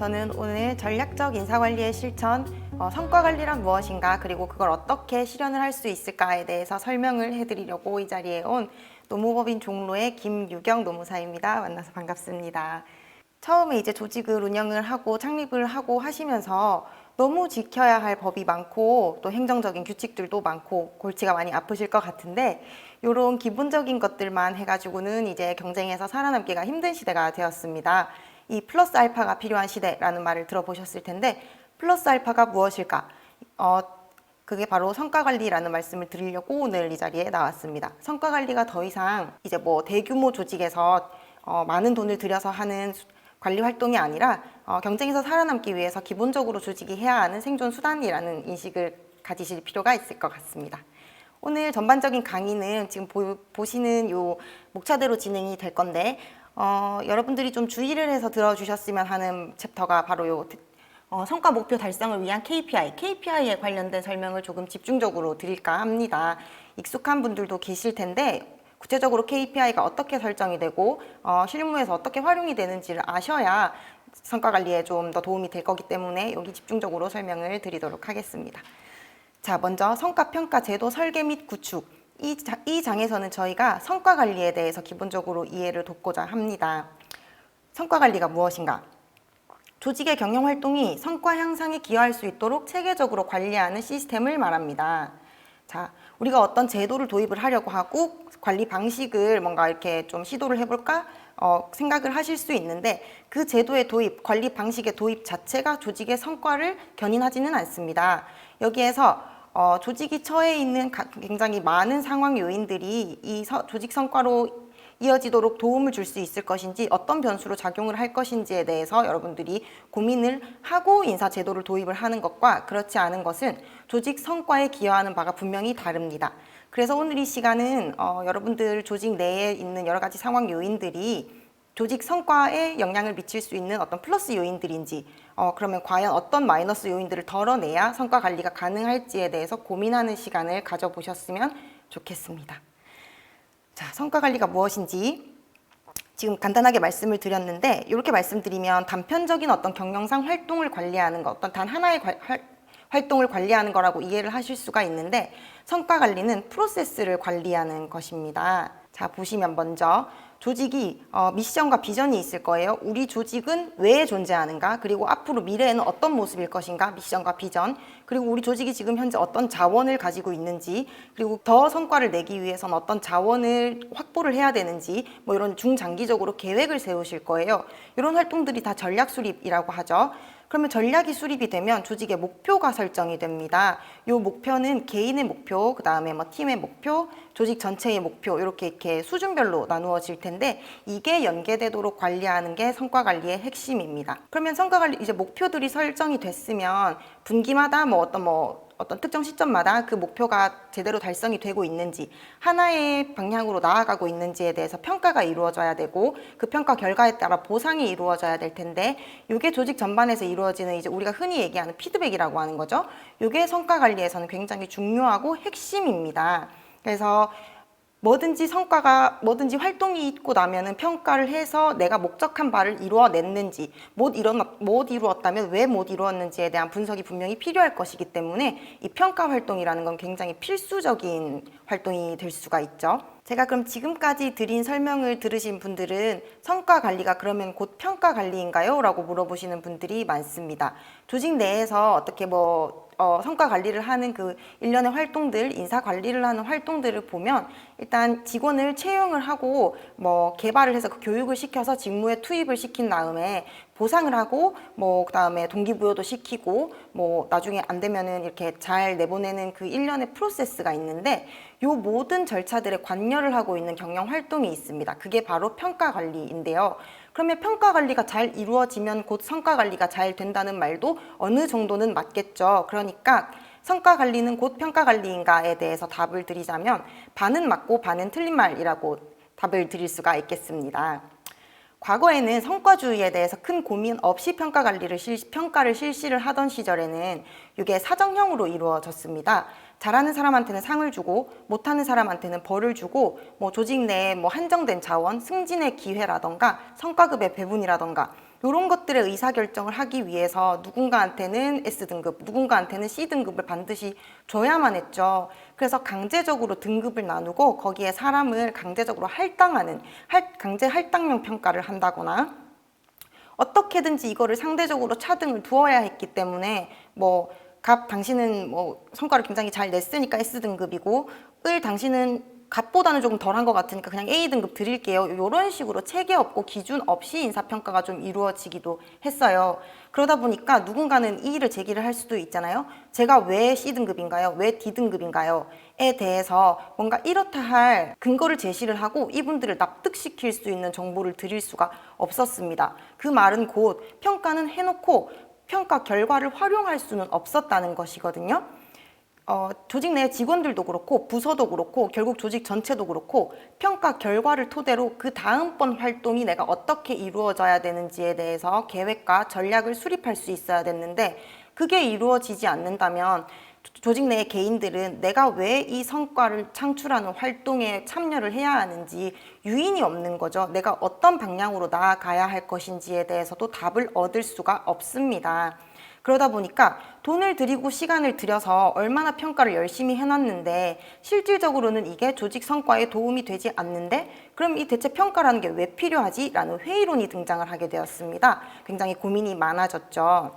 저는 오늘 전략적 인사관리의 실천, 성과관리란 무엇인가, 그리고 그걸 어떻게 실현을 할 수 있을까에 대해서 설명을 해드리려고 이 자리에 온 노무법인 종로의 김유경 노무사입니다. 만나서 반갑습니다. 처음에 이제 조직을 운영을 하고 창립을 하고 하시면서 너무 지켜야 할 법이 많고 또 행정적인 규칙들도 많고 골치가 많이 아프실 것 같은데, 이런 기본적인 것들만 해가지고는 이제 경쟁에서 살아남기가 힘든 시대가 되었습니다. 이 플러스 알파가 필요한 시대라는 말을 들어보셨을 텐데, 플러스 알파가 무엇일까? 그게 바로 성과관리라는 말씀을 드리려고 오늘 이 자리에 나왔습니다. 성과관리가 더 이상 이제 뭐 대규모 조직에서 많은 돈을 들여서 하는 관리 활동이 아니라 경쟁에서 살아남기 위해서 기본적으로 조직이 해야 하는 생존 수단이라는 인식을 가지실 필요가 있을 것 같습니다. 오늘 전반적인 강의는 지금 보시는 요 목차대로 진행이 될 건데, 여러분들이 좀 주의를 해서 들어주셨으면 하는 챕터가 바로 요 성과 목표 달성을 위한 KPI에 관련된 설명을 조금 집중적으로 드릴까 합니다. 익숙한 분들도 계실 텐데, 구체적으로 KPI가 어떻게 설정이 되고 실무에서 어떻게 활용이 되는지를 아셔야 성과관리에 좀 더 도움이 될 거기 때문에 여기 집중적으로 설명을 드리도록 하겠습니다. 자, 먼저 성과평가 제도 설계 및 구축. 이 장에서는 저희가 성과관리에 대해서 기본적으로 이해를 돕고자 합니다. 성과관리가 무엇인가? 조직의 경영활동이 성과 향상에 기여할 수 있도록 체계적으로 관리하는 시스템을 말합니다. 자, 우리가 어떤 제도를 도입을 하려고 하고 관리 방식을 뭔가 이렇게 좀 시도를 해볼까 생각을 하실 수 있는데, 그 제도의 도입, 관리 방식의 도입 자체가 조직의 성과를 견인하지는 않습니다. 여기에서 조직이 처해 있는 굉장히 많은 상황 요인들이 이 조직 성과로 이어지도록 도움을 줄 수 있을 것인지, 어떤 변수로 작용을 할 것인지에 대해서 여러분들이 고민을 하고 인사 제도를 도입을 하는 것과 그렇지 않은 것은 조직 성과에 기여하는 바가 분명히 다릅니다. 그래서 오늘 이 시간은 여러분들 조직 내에 있는 여러 가지 상황 요인들이 조직 성과에 영향을 미칠 수 있는 어떤 플러스 요인들인지, 그러면 과연 어떤 마이너스 요인들을 덜어내야 성과 관리가 가능할지에 대해서 고민하는 시간을 가져보셨으면 좋겠습니다. 자, 성과관리가 무엇인지 지금 간단하게 말씀을 드렸는데, 이렇게 말씀드리면 단편적인 어떤 경영상 활동을 관리하는 것, 어떤 단 하나의 활동을 관리하는 거라고 이해를 하실 수가 있는데, 성과관리는 프로세스를 관리하는 것입니다. 자, 보시면 먼저 조직이 미션과 비전이 있을 거예요. 우리 조직은 왜 존재하는가, 그리고 앞으로 미래에는 어떤 모습일 것인가, 미션과 비전, 그리고 우리 조직이 지금 현재 어떤 자원을 가지고 있는지, 그리고 더 성과를 내기 위해서는 어떤 자원을 확보를 해야 되는지, 뭐 이런 중장기적으로 계획을 세우실 거예요. 이런 활동들이 다 전략 수립이라고 하죠. 그러면 전략이 수립이 되면 조직의 목표가 설정이 됩니다. 이 목표는 개인의 목표, 그 다음에 뭐 팀의 목표, 조직 전체의 목표, 이렇게 수준별로 나누어질 텐데, 이게 연계되도록 관리하는 게 성과관리의 핵심입니다. 그러면 성과관리 이제 목표들이 설정이 됐으면 분기마다 어떤 특정 시점마다 그 목표가 제대로 달성이 되고 있는지, 하나의 방향으로 나아가고 있는지에 대해서 평가가 이루어져야 되고, 그 평가 결과에 따라 보상이 이루어져야 될 텐데, 이게 조직 전반에서 이루어지는 이제 우리가 흔히 얘기하는 피드백이라고 하는 거죠. 이게 성과 관리에서는 굉장히 중요하고 핵심입니다. 그래서 뭐든지 활동이 있고 나면은 평가를 해서 내가 목적한 바를 이루어냈는지, 못 이루었다면 왜 못 이루었는지에 대한 분석이 분명히 필요할 것이기 때문에 이 평가 활동이라는 건 굉장히 필수적인 활동이 될 수가 있죠. 제가 그럼 지금까지 드린 설명을 들으신 분들은 성과 관리가 그러면 곧 평가 관리인가요? 라고 물어보시는 분들이 많습니다. 조직 내에서 어떻게 성과 관리를 하는 그 일련의 활동들, 인사 관리를 하는 활동들을 보면, 일단 직원을 채용을 하고 개발을 해서 그 교육을 시켜서 직무에 투입을 시킨 다음에 보상을 하고 그다음에 동기부여도 시키고 나중에 안 되면은 이렇게 잘 내보내는 그 일련의 프로세스가 있는데, 요 모든 절차들에 관여를 하고 있는 경영 활동이 있습니다. 그게 바로 평가 관리인데요. 그러면 평가 관리가 잘 이루어지면 곧 성과 관리가 잘 된다는 말도 어느 정도는 맞겠죠. 그러니까 성과 관리는 곧 평가 관리인가에 대해서 답을 드리자면, 반은 맞고 반은 틀린 말이라고 답을 드릴 수가 있겠습니다. 과거에는 성과주의에 대해서 큰 고민 없이 평가를 실시를 하던 시절에는 이게 사정형으로 이루어졌습니다. 잘하는 사람한테는 상을 주고 못하는 사람한테는 벌을 주고, 조직 내에 한정된 자원, 승진의 기회라던가 성과급의 배분이라던가 이런 것들의 의사결정을 하기 위해서 누군가한테는 S등급, 누군가한테는 C등급을 반드시 줘야만 했죠. 그래서 강제적으로 등급을 나누고 거기에 사람을 강제적으로 강제 할당형 평가를 한다거나 어떻게든지 이거를 상대적으로 차등을 두어야 했기 때문에 당신은 성과를 굉장히 잘 냈으니까 S등급이고 당신은 갑보다는 조금 덜한 것 같으니까 그냥 A등급 드릴게요. 이런 식으로 체계 없고 기준 없이 인사평가가 좀 이루어지기도 했어요. 그러다 보니까 누군가는 이의를 제기를 할 수도 있잖아요. 제가 왜 C등급인가요? 왜 D등급인가요? 에 대해서 뭔가 이렇다 할 근거를 제시를 하고 이분들을 납득시킬 수 있는 정보를 드릴 수가 없었습니다. 그 말은 곧 평가는 해놓고 평가 결과를 활용할 수는 없었다는 것이거든요. 조직 내 직원들도 그렇고 부서도 그렇고 결국 조직 전체도 그렇고 평가 결과를 토대로 그 다음번 활동이 내가 어떻게 이루어져야 되는지에 대해서 계획과 전략을 수립할 수 있어야 됐는데 그게 이루어지지 않는다면 조직 내의 개인들은 내가 왜 이 성과를 창출하는 활동에 참여를 해야 하는지 유인이 없는 거죠. 내가 어떤 방향으로 나아가야 할 것인지에 대해서도 답을 얻을 수가 없습니다. 그러다 보니까 돈을 들이고 시간을 들여서 얼마나 평가를 열심히 해놨는데 실질적으로는 이게 조직 성과에 도움이 되지 않는데 그럼 이 대체 평가라는 게 왜 필요하지? 라는 회의론이 등장을 하게 되었습니다. 굉장히 고민이 많아졌죠.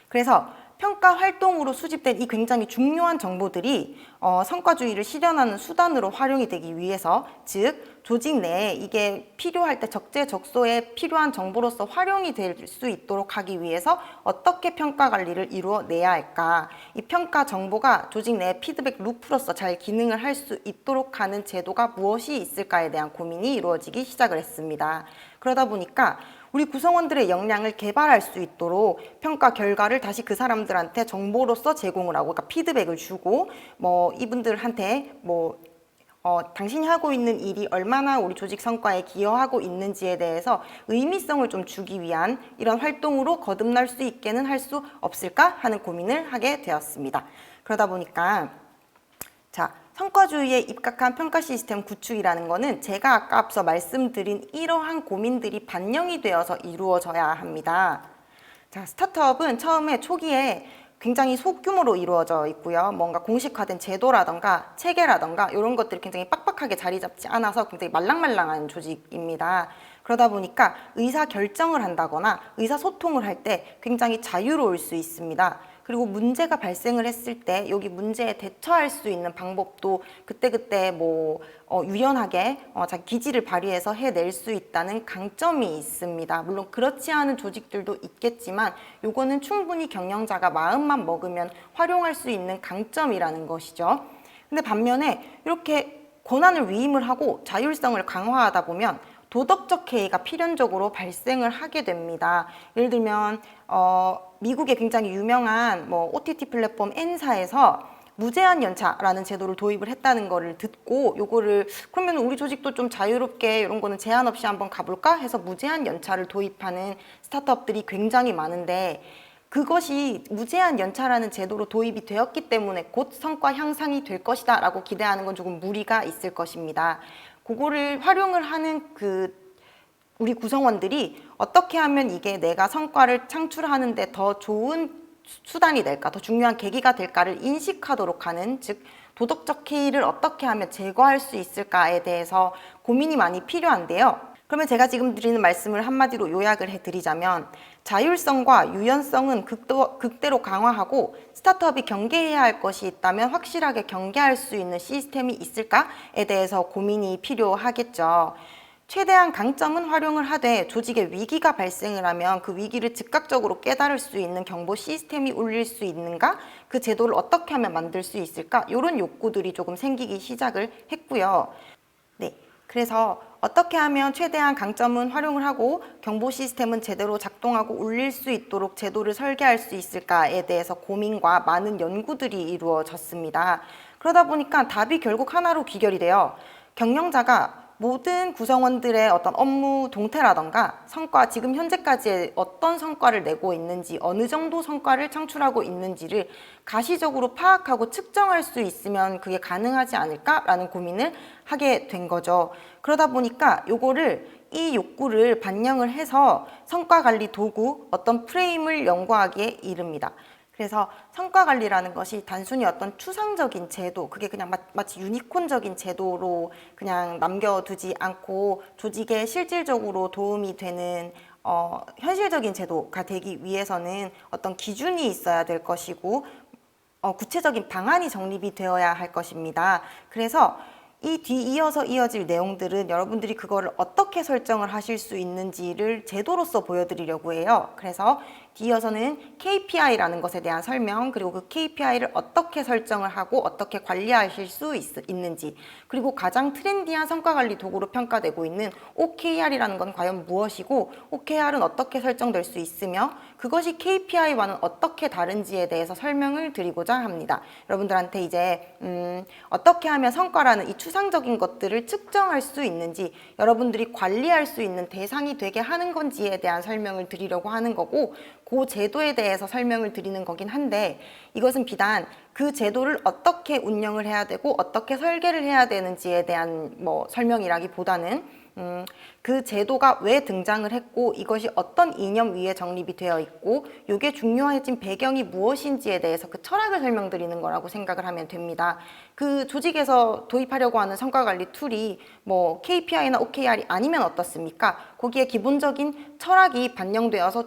그래서 평가 활동으로 수집된 이 굉장히 중요한 정보들이 성과주의를 실현하는 수단으로 활용이 되기 위해서, 즉 조직 내에 이게 필요할 때 적재적소에 필요한 정보로서 활용이 될 수 있도록 하기 위해서 어떻게 평가 관리를 이루어내야 할까, 이 평가 정보가 조직 내 피드백 루프로서 잘 기능을 할 수 있도록 하는 제도가 무엇이 있을까에 대한 고민이 이루어지기 시작을 했습니다. 그러다 보니까 우리 구성원들의 역량을 개발할 수 있도록 평가 결과를 다시 그 사람들한테 정보로서 제공을 하고, 그러니까 피드백을 주고, 이분들한테 당신이 하고 있는 일이 얼마나 우리 조직 성과에 기여하고 있는지에 대해서 의미성을 좀 주기 위한 이런 활동으로 거듭날 수 있게는 할 수 없을까 하는 고민을 하게 되었습니다. 그러다 보니까 성과주의에 입각한 평가 시스템 구축이라는 거는 제가 아까 앞서 말씀드린 이러한 고민들이 반영이 되어서 이루어져야 합니다. 스타트업은 처음에 초기에 굉장히 소규모로 이루어져 있고요. 뭔가 공식화된 제도라던가 체계라던가 이런 것들이 굉장히 빡빡하게 자리 잡지 않아서 굉장히 말랑말랑한 조직입니다. 그러다 보니까 의사결정을 한다거나 의사소통을 할 때 굉장히 자유로울 수 있습니다. 그리고 문제가 발생을 했을 때 여기 문제에 대처할 수 있는 방법도 그때그때 유연하게 자기 기지를 발휘해서 해낼 수 있다는 강점이 있습니다. 물론 그렇지 않은 조직들도 있겠지만 요거는 충분히 경영자가 마음만 먹으면 활용할 수 있는 강점이라는 것이죠. 근데 반면에 이렇게 권한을 위임을 하고 자율성을 강화하다 보면 도덕적 해이가 필연적으로 발생을 하게 됩니다. 예를 들면 미국의 굉장히 유명한 OTT 플랫폼 N사에서 무제한 연차라는 제도를 도입을 했다는 거를 듣고 요거를 그러면 우리 조직도 좀 자유롭게 이런 거는 제한 없이 한번 가볼까 해서 무제한 연차를 도입하는 스타트업들이 굉장히 많은데, 그것이 무제한 연차라는 제도로 도입이 되었기 때문에 곧 성과 향상이 될 것이다 라고 기대하는 건 조금 무리가 있을 것입니다. 그거를 활용을 하는 우리 구성원들이 어떻게 하면 이게 내가 성과를 창출하는데 더 좋은 수단이 될까, 더 중요한 계기가 될까를 인식하도록 하는, 즉 도덕적 해이를 어떻게 하면 제거할 수 있을까에 대해서 고민이 많이 필요한데요. 그러면 제가 지금 드리는 말씀을 한마디로 요약을 해드리자면, 자율성과 유연성은 극대로 강화하고 스타트업이 경계해야 할 것이 있다면 확실하게 경계할 수 있는 시스템이 있을까에 대해서 고민이 필요하겠죠. 최대한 강점은 활용을 하되 조직에 위기가 발생을 하면 그 위기를 즉각적으로 깨달을 수 있는 경보 시스템이 울릴 수 있는가? 그 제도를 어떻게 하면 만들 수 있을까? 이런 욕구들이 조금 생기기 시작을 했고요. 네, 그래서 어떻게 하면 최대한 강점은 활용을 하고 경보 시스템은 제대로 작동하고 울릴 수 있도록 제도를 설계할 수 있을까에 대해서 고민과 많은 연구들이 이루어졌습니다. 그러다 보니까 답이 결국 하나로 귀결이 돼요. 경영자가 모든 구성원들의 어떤 업무 동태라던가 성과, 지금 현재까지 어떤 성과를 내고 있는지, 어느 정도 성과를 창출하고 있는지를 가시적으로 파악하고 측정할 수 있으면 그게 가능하지 않을까라는 고민을 하게 된 거죠. 그러다 보니까 이 욕구를 반영을 해서 성과관리 도구, 어떤 프레임을 연구하기에 이릅니다. 그래서 성과관리라는 것이 단순히 어떤 추상적인 제도, 그게 그냥 마치 유니콘적인 제도로 그냥 남겨두지 않고 조직에 실질적으로 도움이 되는 현실적인 제도가 되기 위해서는 어떤 기준이 있어야 될 것이고 구체적인 방안이 정립이 되어야 할 것입니다. 그래서 이 뒤이어서 이어질 내용들은 여러분들이 그거를 어떻게 설정을 하실 수 있는지를 제도로서 보여드리려고 해요. 그래서 뒤이어서는 KPI라는 것에 대한 설명, 그리고 그 KPI를 어떻게 설정을 하고 어떻게 관리하실 수 있는지, 그리고 가장 트렌디한 성과관리 도구로 평가되고 있는 OKR이라는 건 과연 무엇이고 OKR은 어떻게 설정될 수 있으며 그것이 KPI와는 어떻게 다른지에 대해서 설명을 드리고자 합니다. 여러분들한테 이제 어떻게 하면 성과라는 이 추상적인 것들을 측정할 수 있는지, 여러분들이 관리할 수 있는 대상이 되게 하는 건지에 대한 설명을 드리려고 하는 거고, 그 제도에 대해서 설명을 드리는 거긴 한데, 이것은 비단 그 제도를 어떻게 운영을 해야 되고 어떻게 설계를 해야 되는지에 대한 설명이라기보다는 그 제도가 왜 등장을 했고 이것이 어떤 이념 위에 정립이 되어 있고 이게 중요해진 배경이 무엇인지에 대해서 그 철학을 설명드리는 거라고 생각을 하면 됩니다. 그 조직에서 도입하려고 하는 성과관리 툴이 KPI나 OKR이 아니면 어떻습니까? 거기에 기본적인 철학이 반영되어서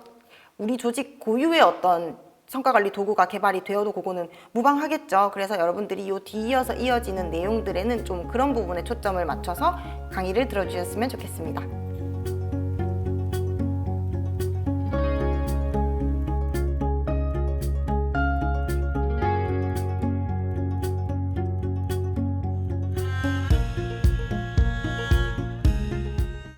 우리 조직 고유의 어떤 성과관리 도구가 개발이 되어도 그거는 무방하겠죠. 그래서 여러분들이 이 뒤이어서 이어지는 내용들에는 좀 그런 부분에 초점을 맞춰서 강의를 들어주셨으면 좋겠습니다.